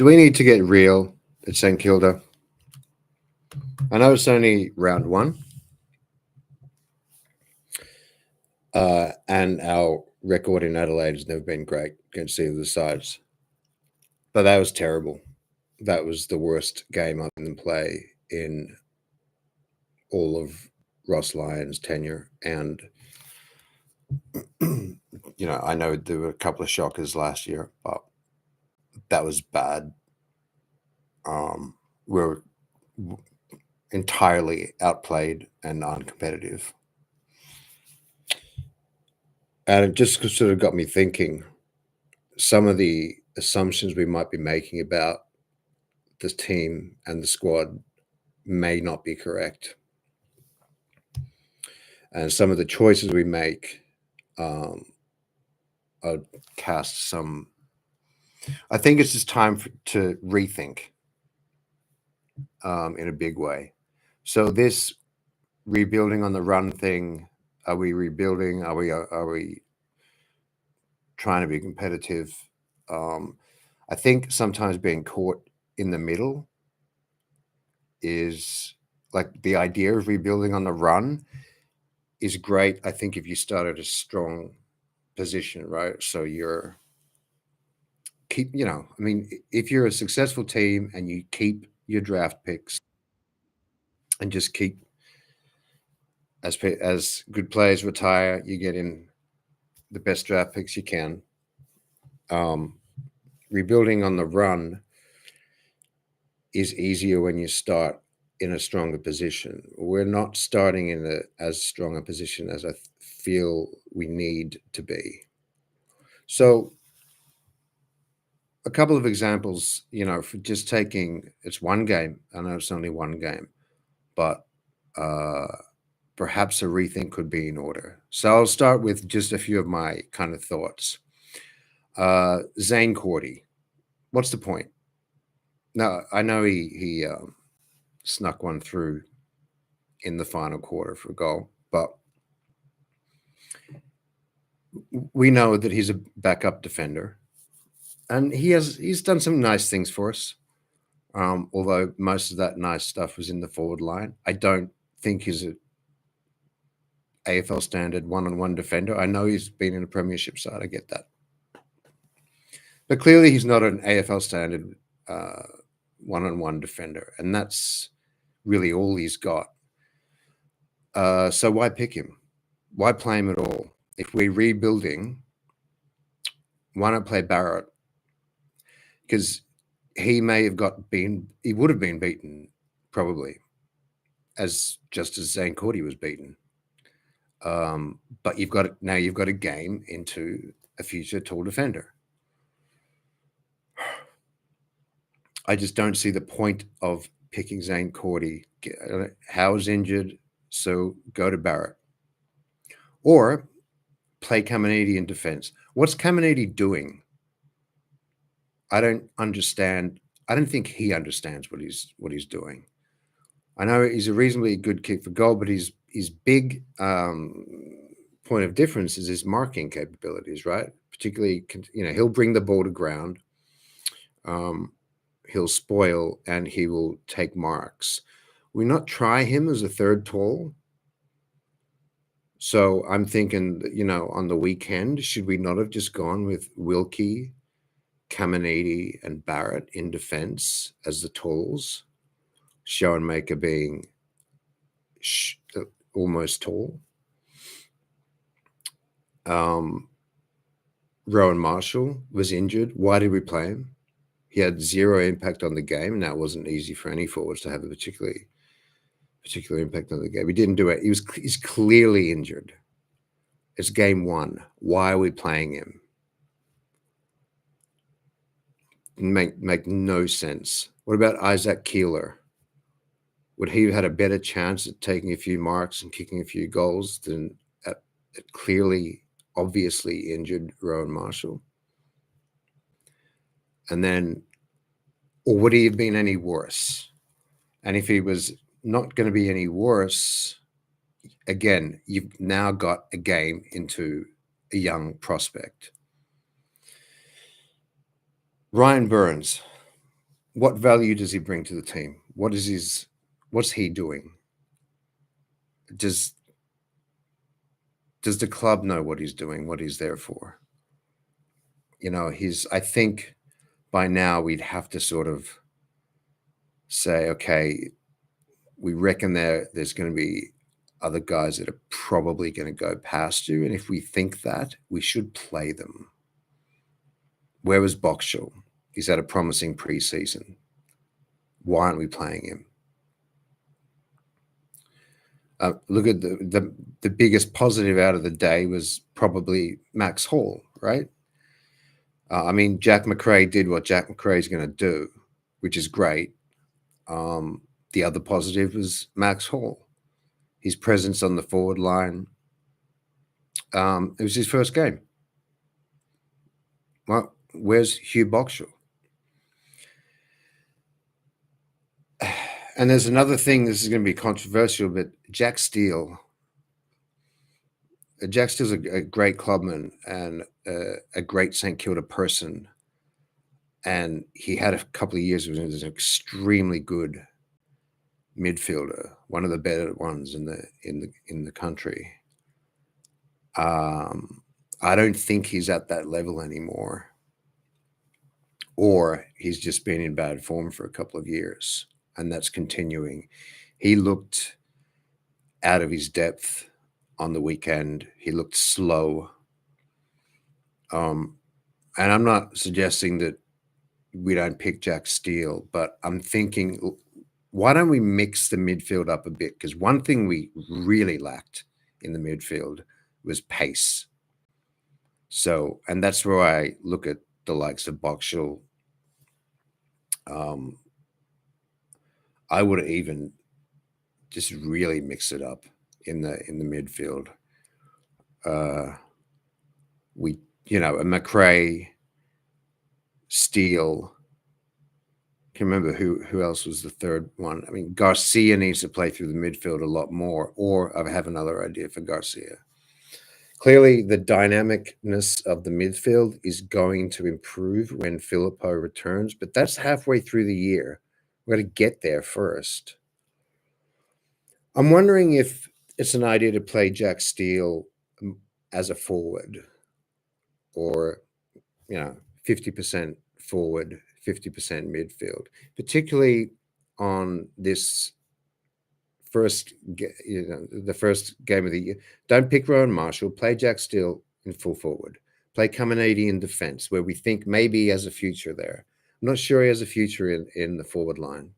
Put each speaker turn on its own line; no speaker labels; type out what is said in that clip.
Do we need to get real at St Kilda? I know it's only round one, and our record in Adelaide has never been great against either of the sides. But that was terrible. That was the worst game I've seen them play in all of Ross Lyon's tenure. And, I know there were a couple of shockers last year, but that was bad. We're entirely outplayed and uncompetitive. And it just sort of got me thinking some of the assumptions we might be making about the team and the squad may not be correct. And some of the choices we make cast some. I think it's just time to rethink in a big way. So this rebuilding on the run thing, are we rebuilding? Are we trying to be competitive? I think sometimes being caught in the middle is like the idea of rebuilding on the run is great. I think if you start at a strong position, right? So you're if you're a successful team and you keep your draft picks and just keep as good players retire, you get in the best draft picks you can. Rebuilding on the run is easier when you start in a stronger position. We're not starting in as strong a position as I feel we need to be. So a couple of examples, for just taking, it's one game. I know it's only one game, but perhaps a rethink could be in order. So I'll start with just a few of my kind of thoughts. Zane Cordy, what's the point? Now, I know he snuck one through in the final quarter for a goal, but we know that he's a backup defender, and he's done some nice things for us. Although most of that nice stuff was in the forward line. I don't think he's a AFL standard one-on-one defender. I know he's been in a premiership side. I get that. But clearly he's not an AFL standard one-on-one defender, and that's really all he's got. So why pick him? Why play him at all? If we're rebuilding, why not play Barrett? Because he may have he would have been beaten probably just as Zane Cordy was beaten. But you've got a game into a future tall defender. I just don't see the point of picking Zane Cordy. Howe's injured, so go to Barrett. Or play Caminiti in defense. What's Caminiti doing? I don't understand. I don't think he understands what he's doing. I know he's a reasonably good kick for goal, but his big point of difference is his marking capabilities, right? Particularly, he'll bring the ball to ground. He'll spoil and he will take marks. We not try him as a third tall. So I'm thinking, on the weekend, should we not have just gone with Wilkie, Caminiti, and Barrett in defense as the talls? Schoenmaker being almost tall. Rowan Marshall was injured. Why did we play him? He had zero impact on the game, and that wasn't easy for any forwards to have a particular impact on the game. He didn't do it. He's clearly injured. It's game one. Why are we playing him? Make no sense. What about Isaac Keeler? Would he have had a better chance at taking a few marks and kicking a few goals than at clearly, obviously injured Rowan Marshall? And then, or would he have been any worse? And if he was not going to be any worse, again, you've now got a game into a young prospect. Ryan Burns. what value does he bring to the team? What's he doing? Does the club know what he's doing, what he's there for? I think by now we'd have to sort of say, okay, we reckon there's going to be other guys that are probably going to go past you. And if we think that, we should play them. Where was Boxall? He's had a promising preseason. Why aren't we playing him? Look at the biggest positive out of the day was probably Max Hall, right? I mean, Jack McRae did what Jack McRae's going to do, which is great. The other positive was Max Hall. His presence on the forward line. It was his first game. Well, where's Hugh Boxall? And there's another thing, this is going to be controversial, but Jack Steele. Jack Steele's a great clubman and a great St Kilda person. And he had a couple of years where he was an extremely good midfielder, one of the better ones in the country. I don't think he's at that level anymore, or he's just been in bad form for a couple of years, and that's continuing. He looked out of his depth on the weekend. He looked slow. And I'm not suggesting that we don't pick Jack Steele, but I'm thinking, why don't we mix the midfield up a bit? Because one thing we really lacked in the midfield was pace. So, and that's where I look at the likes of Boxall. I would even just really mix it up in the midfield. A McRae, Steele. Can remember who else was the third one. I mean, Garcia needs to play through the midfield a lot more, or I have another idea for Garcia. Clearly, the dynamicness of the midfield is going to improve when Filippo returns, but that's halfway through the year. We've got to get there first. I'm wondering if it's an idea to play Jack Steele as a forward, or 50% forward, 50% midfield, particularly on this the first game of the year. Don't pick Rowan Marshall. Play Jack Steele in full forward. Play Caminiti in defense, where we think maybe he has a future there. I'm not sure he has a future in the forward line.